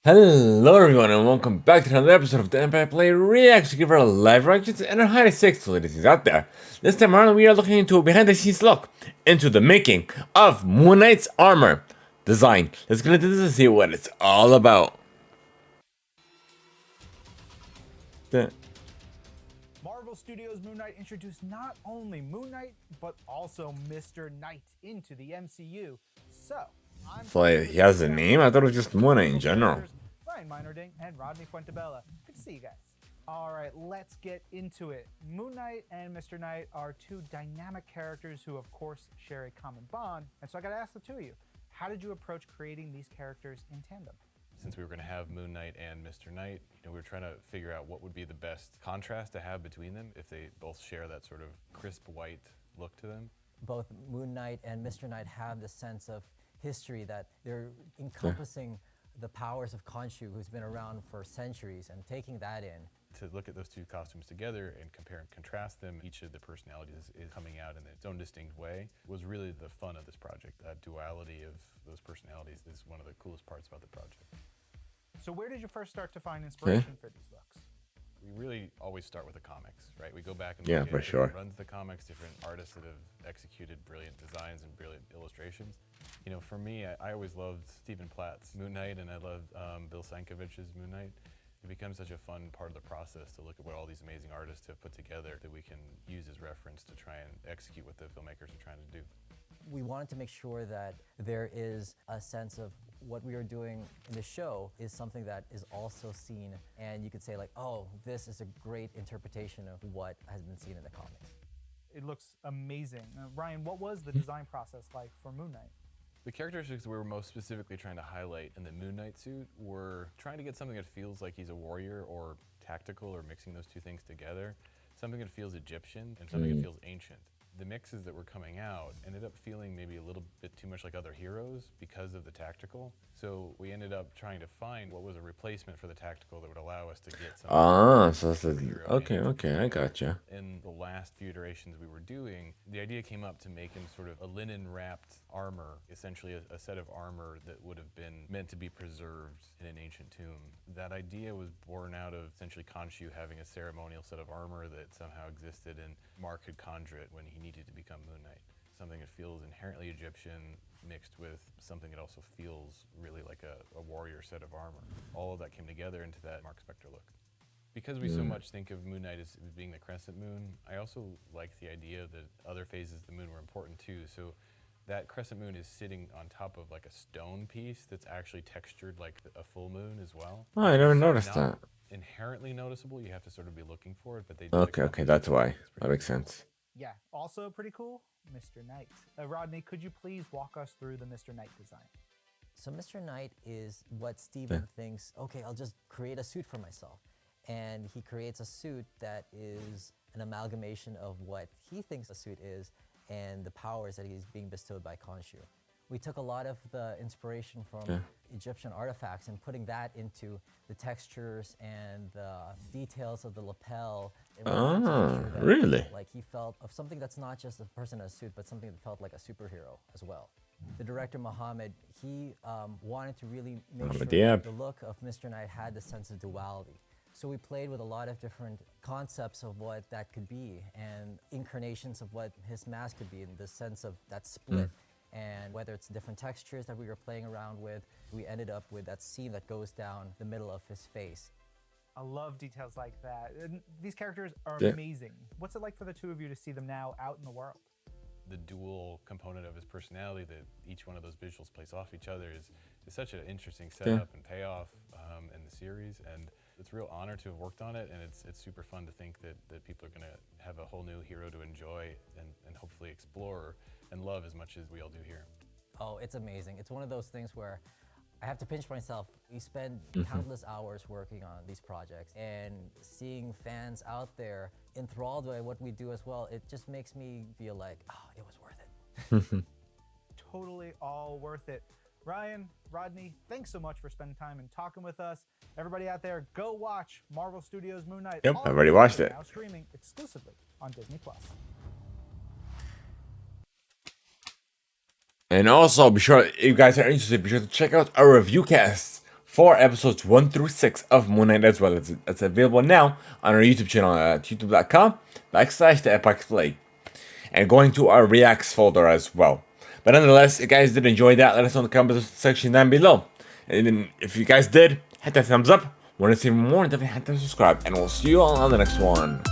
Hello everyone and welcome back to another episode of the Empire Play Reacts. Give our live reactions and our highest stakes ladies out there. This time around we are looking into a behind the scenes look into the making of Moon Knight's armor design. Let's get into this and see what it's all about. Marvel Studios' Moon Knight introduced not only Moon Knight, but also Mr. Knight into the MCU. So, He has a name? I thought it was just Moon Knight in general. Ryan Meinerding and Rodney Fuentebella. Good to see you guys. Alright, let's get into it. Moon Knight and Mr. Knight are two dynamic characters who of course share a common bond, and so I gotta ask the two of you, how did you approach creating these characters in tandem? Since we were going to have Moon Knight and Mr. Knight, we were trying to figure out what would be the best contrast to have between them if they both share that sort of crisp white look to them. Both Moon Knight and Mr. Knight have this sense of history that they're encompassing the powers of Khonshu, who's been around for centuries, and taking that in. To look at those two costumes together and compare and contrast them, each of the personalities is coming out in its own distinct way, was really the fun of this project. That duality of those personalities is one of the coolest parts about the project. So where did you first start to find inspiration for these looks? We really always start with the comics, right? We go back and Yeah, look for at sure. different runs of the comics, different artists that have executed brilliant designs and brilliant illustrations. For me, I always loved Stephen Platt's Moon Knight, and I loved Bill Sienkiewicz's Moon Knight. It becomes such a fun part of the process to look at what all these amazing artists have put together that we can use as reference to try and execute what the filmmakers are trying to do. We wanted to make sure that there is a sense of what we are doing in the show is something that is also seen, and you could say like, oh, this is a great interpretation of what has been seen in the comics. It looks amazing. Ryan, what was the design process like for Moon Knight? The characteristics we were most specifically trying to highlight in the Moon Knight suit were trying to get something that feels like he's a warrior or tactical, or mixing those two things together. Something that feels Egyptian and something that feels ancient. The mixes that were coming out ended up feeling maybe a little bit too much like other heroes because of the tactical. So we ended up trying to find what was a replacement for the tactical that would allow us to get some. So that's okay, I gotcha. In the last few iterations we were doing, the idea came up to make him sort of a linen-wrapped armor, essentially a set of armor that would have been meant to be preserved in an ancient tomb. That idea was born out of essentially Khonshu having a ceremonial set of armor that somehow existed, and Mark could conjure it when he needed to become Moon Knight. Something that feels inherently Egyptian mixed with something that also feels really like a warrior set of armor. All of that came together into that Mark Spector look. Because we so much think of Moon Knight as being the crescent moon, I also like the idea that other phases of the moon were important too. So that crescent moon is sitting on top of like a stone piece that's actually textured like a full moon as well. Oh, I never noticed that. Inherently noticeable, you have to sort of be looking for it, but they Okay, that's why. That makes sense. Yeah, also pretty cool, Mr. Knight. Rodney, could you please walk us through the Mr. Knight design? So Mr. Knight is what Steven thinks, okay, I'll just create a suit for myself. And he creates a suit that is an amalgamation of what he thinks a suit is and the powers that he's being bestowed by Khonshu. We took a lot of the inspiration from Egyptian artifacts and putting that into the textures and the details of the lapel. Really? Like he felt of something that's not just a person in a suit, but something that felt like a superhero as well. The director Mohammed, he wanted to really make sure that the look of Mr. Knight had the sense of duality. So we played with a lot of different concepts of what that could be and incarnations of what his mask could be in the sense of that split. And whether it's different textures that we were playing around with, we ended up with that seam that goes down the middle of his face. I love details like that. And these characters are amazing. What's it like for the two of you to see them now out in the world? The dual component of his personality that each one of those visuals plays off each other is such an interesting setup and payoff in the series. And it's a real honor to have worked on it, and it's super fun to think that people are going to have a whole new hero to enjoy and hopefully explore and love as much as we all do here. Oh, it's amazing. It's one of those things where I have to pinch myself. We spend countless hours working on these projects, and seeing fans out there enthralled by what we do as well, it just makes me feel like, oh, it was worth it. Totally all worth it. Ryan, Rodney, thanks so much for spending time and talking with us. Everybody out there, go watch Marvel Studios' Moon Knight. Yep, I've already watched it. Now streaming exclusively on Disney+. And also, be sure, if you guys are interested, be sure to check out our review casts for episodes 1 through 6 of Moon Knight as well. It's available now on our YouTube channel at youtube.com/THEIMPACTPLAY. And going to our reacts folder as well. But nonetheless, if you guys did enjoy that, let us know in the comment section down below. And then if you guys did, hit that thumbs up. Want to see more, definitely hit that subscribe. And we'll see you all on the next one.